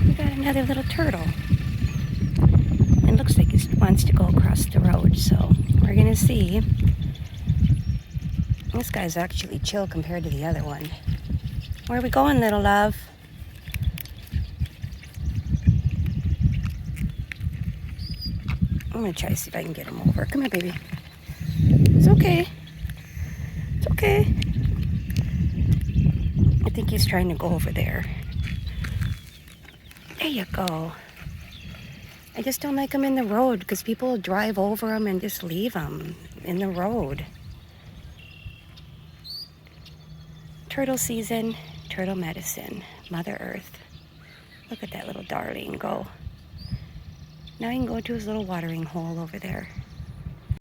We got another little turtle. It looks like he wants to go across the road, so we're gonna see. This guy's actually chill compared to the other one. Where are we going, little love? I'm gonna try to see if I can get him over. Come here, baby. It's okay. It's okay. I think he's trying to go over there. There you go. I just don't like him in the road because people drive over him and just leave him in the road. Turtle season, turtle medicine, Mother Earth. Look at that little darling go. Now he can go to his little watering hole over there.